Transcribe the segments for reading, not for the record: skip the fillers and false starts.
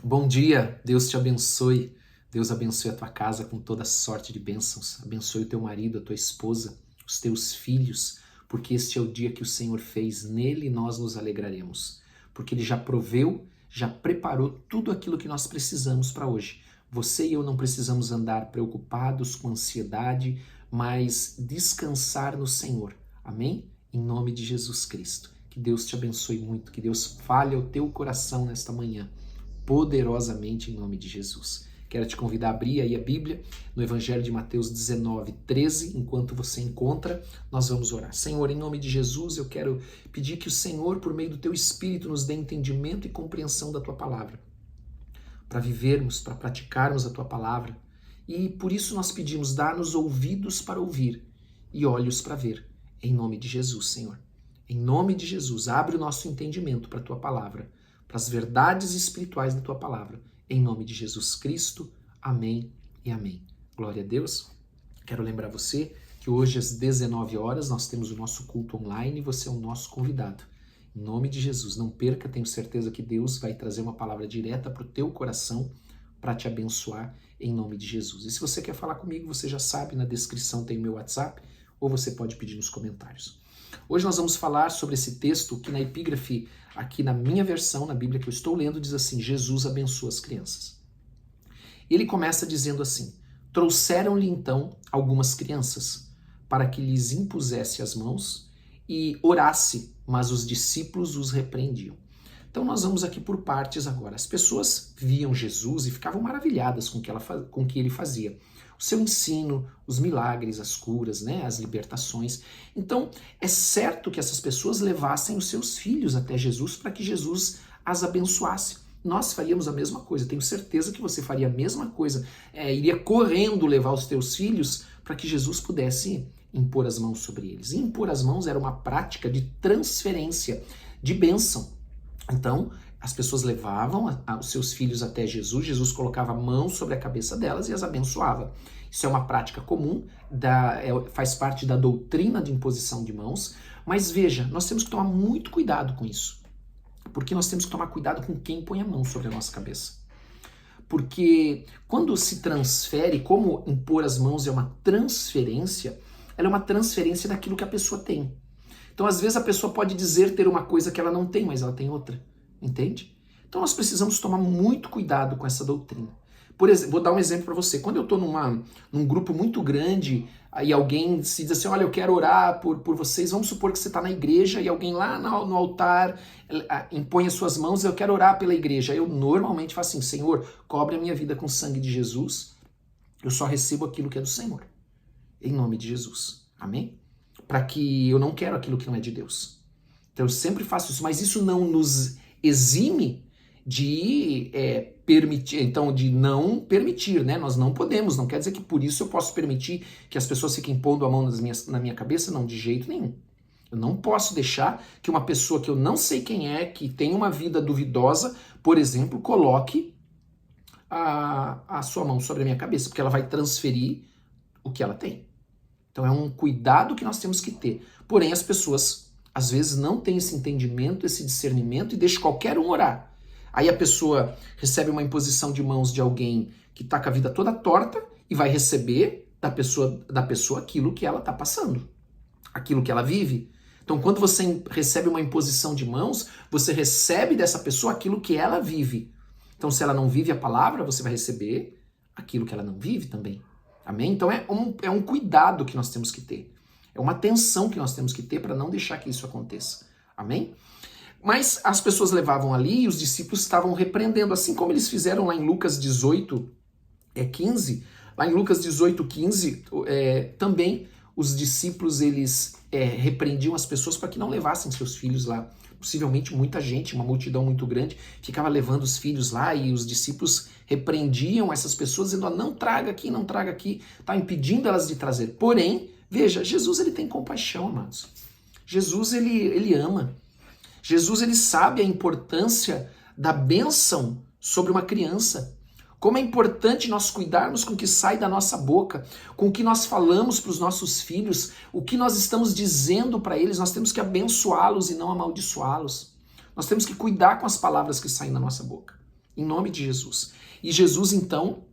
Bom dia, Deus te abençoe. Deus abençoe a tua casa com toda sorte de bênçãos. Abençoe o teu marido, a tua esposa, os teus filhos, porque este é o dia que o Senhor fez. Nele nós nos alegraremos, porque Ele já proveu, já preparou tudo aquilo que nós precisamos para hoje. Você e eu não precisamos andar preocupados com ansiedade, mas descansar no Senhor. Amém? Em nome de Jesus Cristo. Que Deus te abençoe muito, que Deus fale ao teu coração nesta manhã, poderosamente em nome de Jesus. Quero te convidar a abrir aí a Bíblia no Evangelho de Mateus 19:13. Enquanto você encontra, nós vamos orar. Senhor, em nome de Jesus, eu quero pedir que o Senhor, por meio do teu Espírito, nos dê entendimento e compreensão da tua palavra, para vivermos, para praticarmos a tua palavra. E por isso nós pedimos, dá-nos ouvidos para ouvir e olhos para ver. Em nome de Jesus, Senhor. Em nome de Jesus, abre o nosso entendimento para a tua palavra, para as verdades espirituais da tua palavra. Em nome de Jesus Cristo, amém e amém. Glória a Deus. Quero lembrar você que hoje às 19 horas nós temos o nosso culto online e você é o nosso convidado. Em nome de Jesus, não perca, tenho certeza que Deus vai trazer uma palavra direta para o teu coração para te abençoar em nome de Jesus. E se você quer falar comigo, você já sabe, na descrição tem o meu WhatsApp ou você pode pedir nos comentários. Hoje nós vamos falar sobre esse texto que na epígrafe, aqui na minha versão, na Bíblia que eu estou lendo, diz assim: Jesus abençoa as crianças. Ele começa dizendo assim: trouxeram-lhe então algumas crianças para que lhes impusesse as mãos e orasse, mas os discípulos os repreendiam. Então nós vamos aqui por partes agora. As pessoas viam Jesus e ficavam maravilhadas com o que ele fazia. O seu ensino, os milagres, as curas, né, as libertações. Então é certo que essas pessoas levassem os seus filhos até Jesus para que Jesus as abençoasse. Nós faríamos a mesma coisa. Tenho certeza que você faria a mesma coisa. Iria correndo levar os teus filhos para que Jesus pudesse impor as mãos sobre eles. E impor as mãos era uma prática de transferência, de bênção. Então, as pessoas levavam os seus filhos até Jesus, Jesus colocava a mão sobre a cabeça delas e as abençoava. Isso é uma prática comum, faz parte da doutrina de imposição de mãos, mas veja, nós temos que tomar muito cuidado com isso, porque nós temos que tomar cuidado com quem põe a mão sobre a nossa cabeça. Porque quando se transfere, como impor as mãos é uma transferência, ela é uma transferência daquilo que a pessoa tem. Então, às vezes, a pessoa pode dizer ter uma coisa que ela não tem, mas ela tem outra. Entende? Então, nós precisamos tomar muito cuidado com essa doutrina. Por exemplo, vou dar um exemplo para você. Quando eu estou num grupo muito grande, aí alguém se diz assim, olha, eu quero orar por vocês. Vamos supor que você está na igreja e alguém lá no altar impõe as suas mãos e eu quero orar pela igreja. Eu normalmente faço assim, Senhor, cobre a minha vida com o sangue de Jesus. Eu só recebo aquilo que é do Senhor. Em nome de Jesus. Amém? Para que eu não quero aquilo que não é de Deus. Então eu sempre faço isso, mas isso não nos exime de permitir, então de não permitir, né? Nós não podemos, não quer dizer que por isso eu posso permitir que as pessoas fiquem pondo a mão na minha cabeça, não, de jeito nenhum. Eu não posso deixar que uma pessoa que eu não sei quem é, que tem uma vida duvidosa, por exemplo, coloque a sua mão sobre a minha cabeça, porque ela vai transferir o que ela tem. Então é um cuidado que nós temos que ter. Porém, as pessoas, às vezes, não têm esse entendimento, esse discernimento e deixam qualquer um orar. Aí a pessoa recebe uma imposição de mãos de alguém que está com a vida toda torta e vai receber da pessoa aquilo que ela está passando, aquilo que ela vive. Então, quando você recebe uma imposição de mãos, você recebe dessa pessoa aquilo que ela vive. Então, se ela não vive a palavra, você vai receber aquilo que ela não vive também. Amém? Então é um cuidado que nós temos que ter. É uma atenção que nós temos que ter para não deixar que isso aconteça. Amém? Mas as pessoas levavam ali e os discípulos estavam repreendendo, assim como eles fizeram lá em Lucas 18:15. Lá em Lucas 18:15, também os discípulos eles repreendiam as pessoas para que não levassem seus filhos lá. Possivelmente muita gente, uma multidão muito grande, ficava levando os filhos lá e os discípulos repreendiam essas pessoas, dizendo, não traga aqui, tá impedindo elas de trazer. Porém, veja, Jesus ele tem compaixão, amados. Jesus ele ama. Jesus ele sabe a importância da bênção sobre uma criança. Como é importante nós cuidarmos com o que sai da nossa boca, com o que nós falamos para os nossos filhos, o que nós estamos dizendo para eles, nós temos que abençoá-los e não amaldiçoá-los. Nós temos que cuidar com as palavras que saem da nossa boca. em nome de Jesus. E Jesus então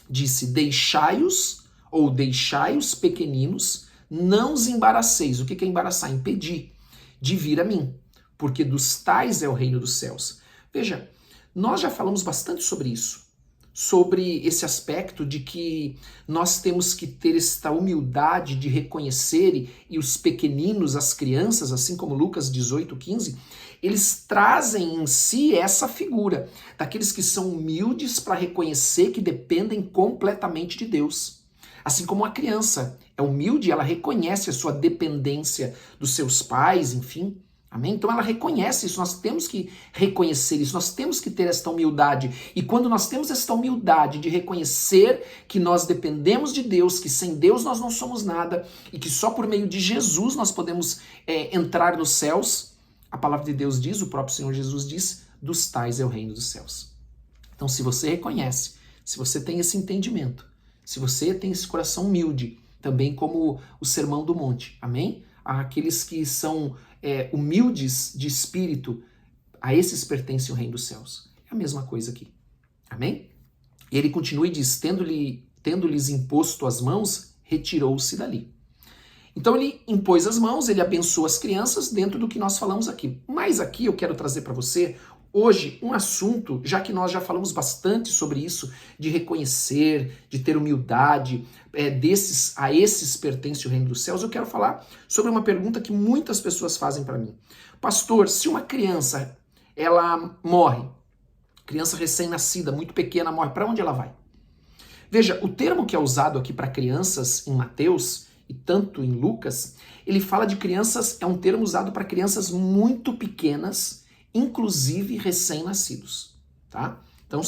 disse: deixai-os, ou deixai os pequeninos, não os embaraceis. O que é embaraçar? Impedir de vir a mim, porque dos tais é o reino dos céus. Veja, nós já falamos bastante sobre isso, sobre esse aspecto de que nós temos que ter esta humildade de reconhecer, e os pequeninos, as crianças, assim como Lucas 18:15, eles trazem em si essa figura daqueles que são humildes para reconhecer que dependem completamente de Deus. Assim como a criança é humilde, ela reconhece a sua dependência dos seus pais, enfim. Amém? Então ela reconhece isso, nós temos que reconhecer isso, nós temos que ter esta humildade. E quando nós temos esta humildade de reconhecer que nós dependemos de Deus, que sem Deus nós não somos nada, e que só por meio de Jesus nós podemos entrar nos céus, a palavra de Deus diz, o próprio Senhor Jesus diz, dos tais é o reino dos céus. Então se você reconhece, se você tem esse entendimento, se você tem esse coração humilde, também como o Sermão do Monte, amém? Aqueles que são humildes de espírito, a esses pertence o reino dos céus. É a mesma coisa aqui. Amém? E ele continua e diz, tendo-lhes imposto as mãos, retirou-se dali. Então ele impôs as mãos, ele abençoa as crianças dentro do que nós falamos aqui. Mas aqui eu quero trazer para você hoje um assunto, já que nós já falamos bastante sobre isso, de reconhecer, de ter humildade, a esses pertence o reino dos céus. Eu quero falar sobre uma pergunta que muitas pessoas fazem para mim. Pastor, se uma criança, ela morre, criança recém-nascida, muito pequena, morre, para onde ela vai? Veja, o termo que é usado aqui para crianças em Mateus e tanto em Lucas, ele fala de crianças, é um termo usado para crianças muito pequenas, inclusive recém-nascidos, tá? Então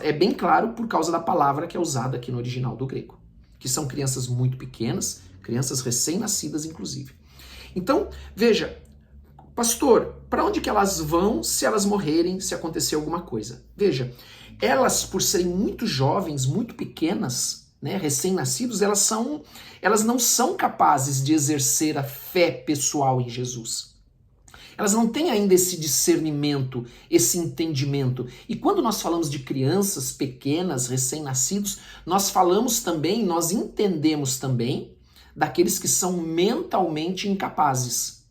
é bem claro por causa da palavra que é usada aqui no original do grego, que são crianças muito pequenas, crianças recém-nascidas inclusive. Então, veja, pastor, para onde que elas vão se elas morrerem, se acontecer alguma coisa? Veja, elas por serem muito jovens, muito pequenas, né, recém-nascidos, elas não são capazes de exercer a fé pessoal em Jesus. Elas não têm ainda esse discernimento, esse entendimento. E quando nós falamos de crianças pequenas, recém-nascidos, nós entendemos também daqueles que são mentalmente incapazes,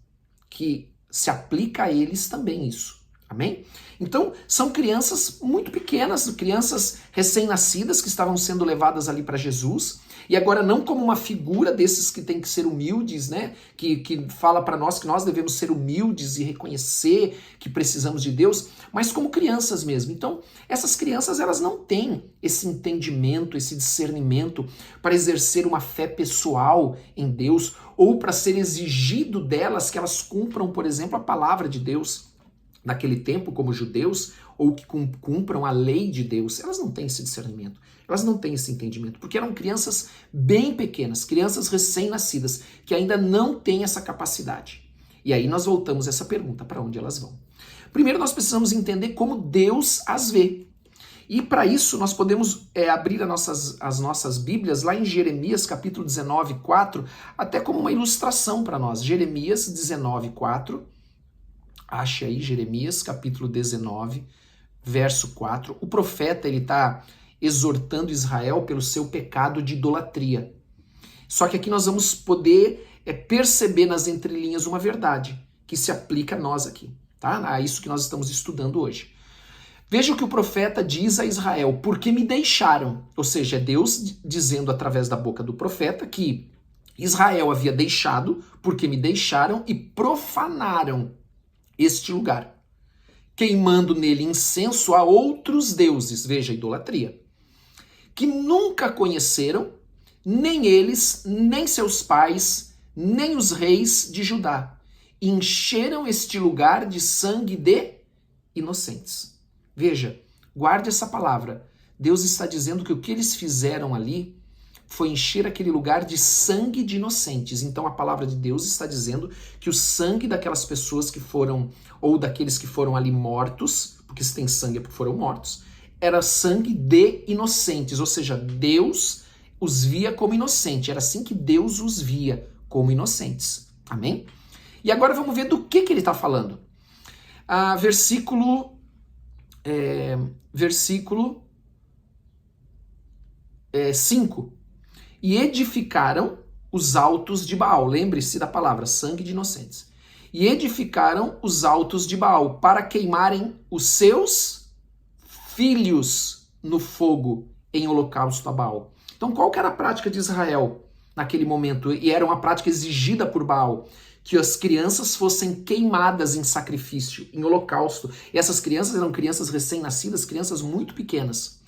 que se aplica a eles também isso. Amém? Então, são crianças muito pequenas, crianças recém-nascidas que estavam sendo levadas ali para Jesus, e agora não como uma figura desses que tem que ser humildes, né? Que fala para nós que nós devemos ser humildes e reconhecer que precisamos de Deus, mas como crianças mesmo. Então, essas crianças, elas não têm esse entendimento, esse discernimento para exercer uma fé pessoal em Deus, ou para ser exigido delas que elas cumpram, por exemplo, a palavra de Deus naquele tempo, como judeus, ou que cumpram a lei de Deus. Elas não têm esse discernimento, elas não têm esse entendimento, porque eram crianças bem pequenas, crianças recém-nascidas, que ainda não têm essa capacidade. E aí nós voltamos a essa pergunta, para onde elas vão? Primeiro nós precisamos entender como Deus as vê. E para isso nós podemos abrir as nossas Bíblias lá em Jeremias capítulo 19, 4, até como uma ilustração para nós. Jeremias 19, 4, ache aí Jeremias capítulo 19, verso 4. O profeta, ele está exortando Israel pelo seu pecado de idolatria. Só que aqui nós vamos poder perceber nas entrelinhas uma verdade que se aplica a nós aqui, tá? A isso que nós estamos estudando hoje. Veja o que o profeta diz a Israel: porque me deixaram. Ou seja, é Deus dizendo através da boca do profeta que Israel havia deixado, porque me deixaram e profanaram este lugar, queimando nele incenso a outros deuses, veja a idolatria, que nunca conheceram, nem eles, nem seus pais, nem os reis de Judá, e encheram este lugar de sangue de inocentes. Veja, guarde essa palavra. Deus está dizendo que o que eles fizeram ali foi encher aquele lugar de sangue de inocentes. Então a palavra de Deus está dizendo que o sangue daquelas pessoas que foram, ou daqueles que foram ali mortos, porque se tem sangue é porque foram mortos, era sangue de inocentes, ou seja, Deus os via como inocentes. Era assim que Deus os via, como inocentes. Amém? E agora vamos ver do que ele está falando. Versículo versículo 5. E edificaram os altos de Baal. Lembre-se da palavra, sangue de inocentes. E edificaram os altos de Baal para queimarem os seus filhos no fogo em holocausto a Baal. Então qual que era a prática de Israel naquele momento? E era uma prática exigida por Baal, que as crianças fossem queimadas em sacrifício, em holocausto. E essas crianças eram crianças recém-nascidas, crianças muito pequenas.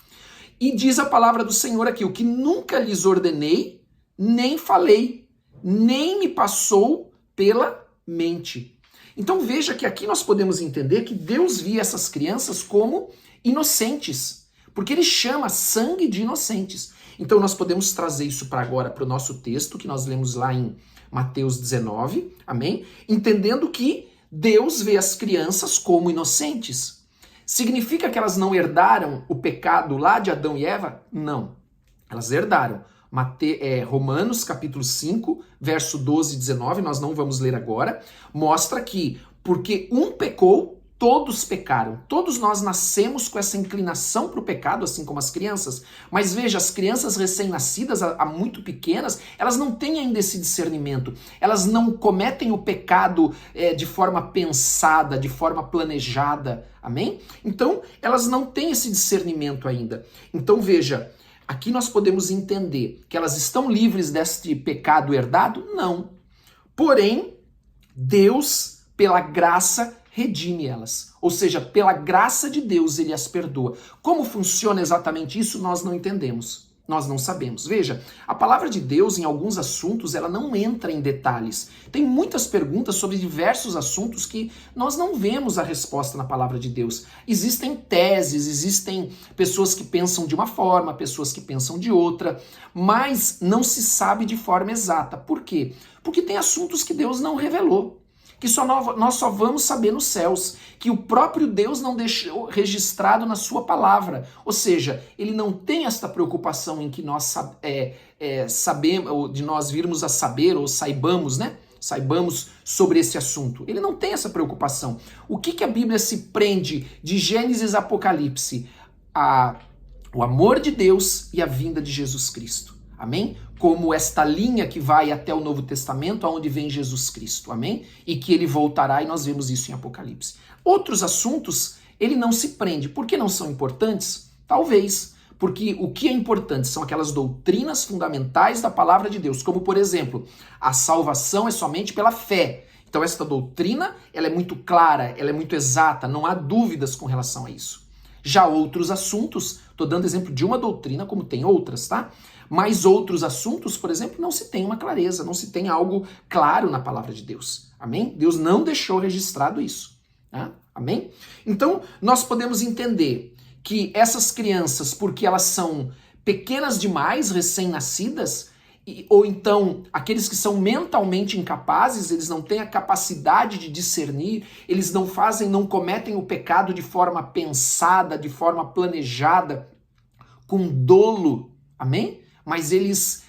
E diz a palavra do Senhor aqui, o que nunca lhes ordenei, nem falei, nem me passou pela mente. Então veja que aqui nós podemos entender que Deus via essas crianças como inocentes, porque ele chama sangue de inocentes. Então nós podemos trazer isso para agora, para o nosso texto, que nós lemos lá em Mateus 19, amém? Entendendo que Deus vê as crianças como inocentes. Significa que elas não herdaram o pecado lá de Adão e Eva? Não. Elas herdaram. Romanos capítulo 5, verso 12 e 19, nós não vamos ler agora, mostra que porque um pecou, todos pecaram. Todos nós nascemos com essa inclinação para o pecado, assim como as crianças. Mas veja, as crianças recém-nascidas, muito pequenas, elas não têm ainda esse discernimento. Elas não cometem o pecado de forma pensada, de forma planejada. Amém? Então, elas não têm esse discernimento ainda. Então, veja, aqui nós podemos entender que elas estão livres deste pecado herdado? Não. Porém, Deus, pela graça, redime elas. Ou seja, pela graça de Deus, ele as perdoa. Como funciona exatamente isso, nós não entendemos. Nós não sabemos. Veja, a palavra de Deus, em alguns assuntos, ela não entra em detalhes. Tem muitas perguntas sobre diversos assuntos que nós não vemos a resposta na palavra de Deus. Existem teses, existem pessoas que pensam de uma forma, pessoas que pensam de outra, mas não se sabe de forma exata. Por quê? Porque tem assuntos que Deus não revelou, que nós só vamos saber nos céus, que o próprio Deus não deixou registrado na sua palavra. Ou seja, ele não tem esta preocupação em que nós sabemos, ou de nós virmos a saber, ou saibamos, né? Saibamos sobre esse assunto. Ele não tem essa preocupação. O que a Bíblia se prende de Gênesis a Apocalipse? O amor de Deus e a vinda de Jesus Cristo. Amém? Como esta linha que vai até o Novo Testamento, aonde vem Jesus Cristo, amém? E que ele voltará, e nós vemos isso em Apocalipse. Outros assuntos, ele não se prende. Por que não são importantes? Talvez, porque o que é importante são aquelas doutrinas fundamentais da palavra de Deus, como, por exemplo, a salvação é somente pela fé. Então esta doutrina, ela é muito clara, ela é muito exata, não há dúvidas com relação a isso. Já outros assuntos, estou dando exemplo de uma doutrina, como tem outras, tá? Mas outros assuntos, por exemplo, não se tem uma clareza, não se tem algo claro na palavra de Deus. Amém? Deus não deixou registrado isso. Tá? Amém? Então, nós podemos entender que essas crianças, porque elas são pequenas demais, recém-nascidas, ou então aqueles que são mentalmente incapazes, eles não têm a capacidade de discernir, eles não cometem o pecado de forma pensada, de forma planejada, com dolo. Amém? Mas eles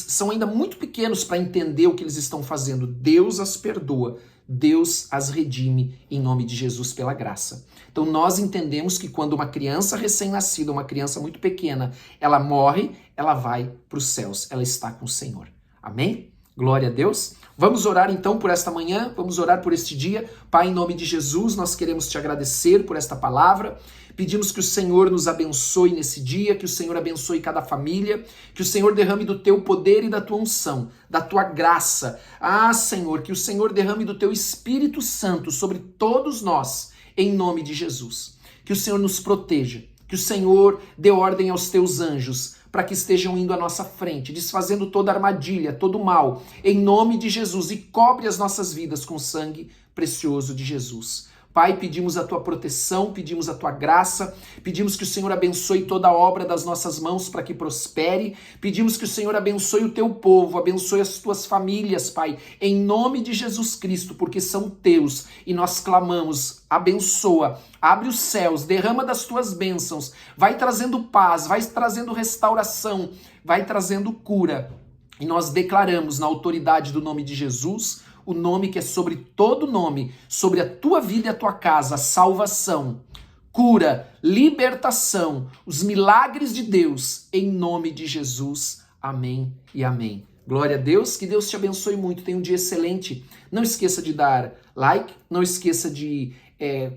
são ainda muito pequenos para entender o que eles estão fazendo. Deus as perdoa, Deus as redime em nome de Jesus pela graça. Então nós entendemos que quando uma criança recém-nascida, uma criança muito pequena, ela morre, ela vai para os céus, ela está com o Senhor. Amém? Glória a Deus. Vamos orar então por esta manhã, vamos orar por este dia. Pai, em nome de Jesus, nós queremos te agradecer por esta palavra. Pedimos que o Senhor nos abençoe nesse dia, que o Senhor abençoe cada família, que o Senhor derrame do teu poder e da tua unção, da tua graça. Ah, Senhor, que o Senhor derrame do teu Espírito Santo sobre todos nós, em nome de Jesus. Que o Senhor nos proteja, que o Senhor dê ordem aos teus anjos, para que estejam indo à nossa frente, desfazendo toda armadilha, todo mal, em nome de Jesus, e cobre as nossas vidas com o sangue precioso de Jesus. Pai, pedimos a tua proteção, pedimos a tua graça, pedimos que o Senhor abençoe toda a obra das nossas mãos para que prospere, pedimos que o Senhor abençoe o teu povo, abençoe as tuas famílias, Pai, em nome de Jesus Cristo, porque são teus, e nós clamamos, abençoa, abre os céus, derrama das tuas bênçãos, vai trazendo paz, vai trazendo restauração, vai trazendo cura, e nós declaramos na autoridade do nome de Jesus, o nome que é sobre todo nome, sobre a tua vida e a tua casa, a salvação, cura, libertação, os milagres de Deus, em nome de Jesus. Amém e amém. Glória a Deus, que Deus te abençoe muito, tenha um dia excelente. Não esqueça de dar like, não esqueça de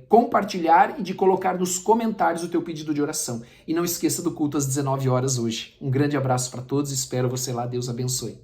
compartilhar e de colocar nos comentários o teu pedido de oração. E não esqueça do culto às 19 horas hoje. Um grande abraço para todos, espero você lá, Deus abençoe.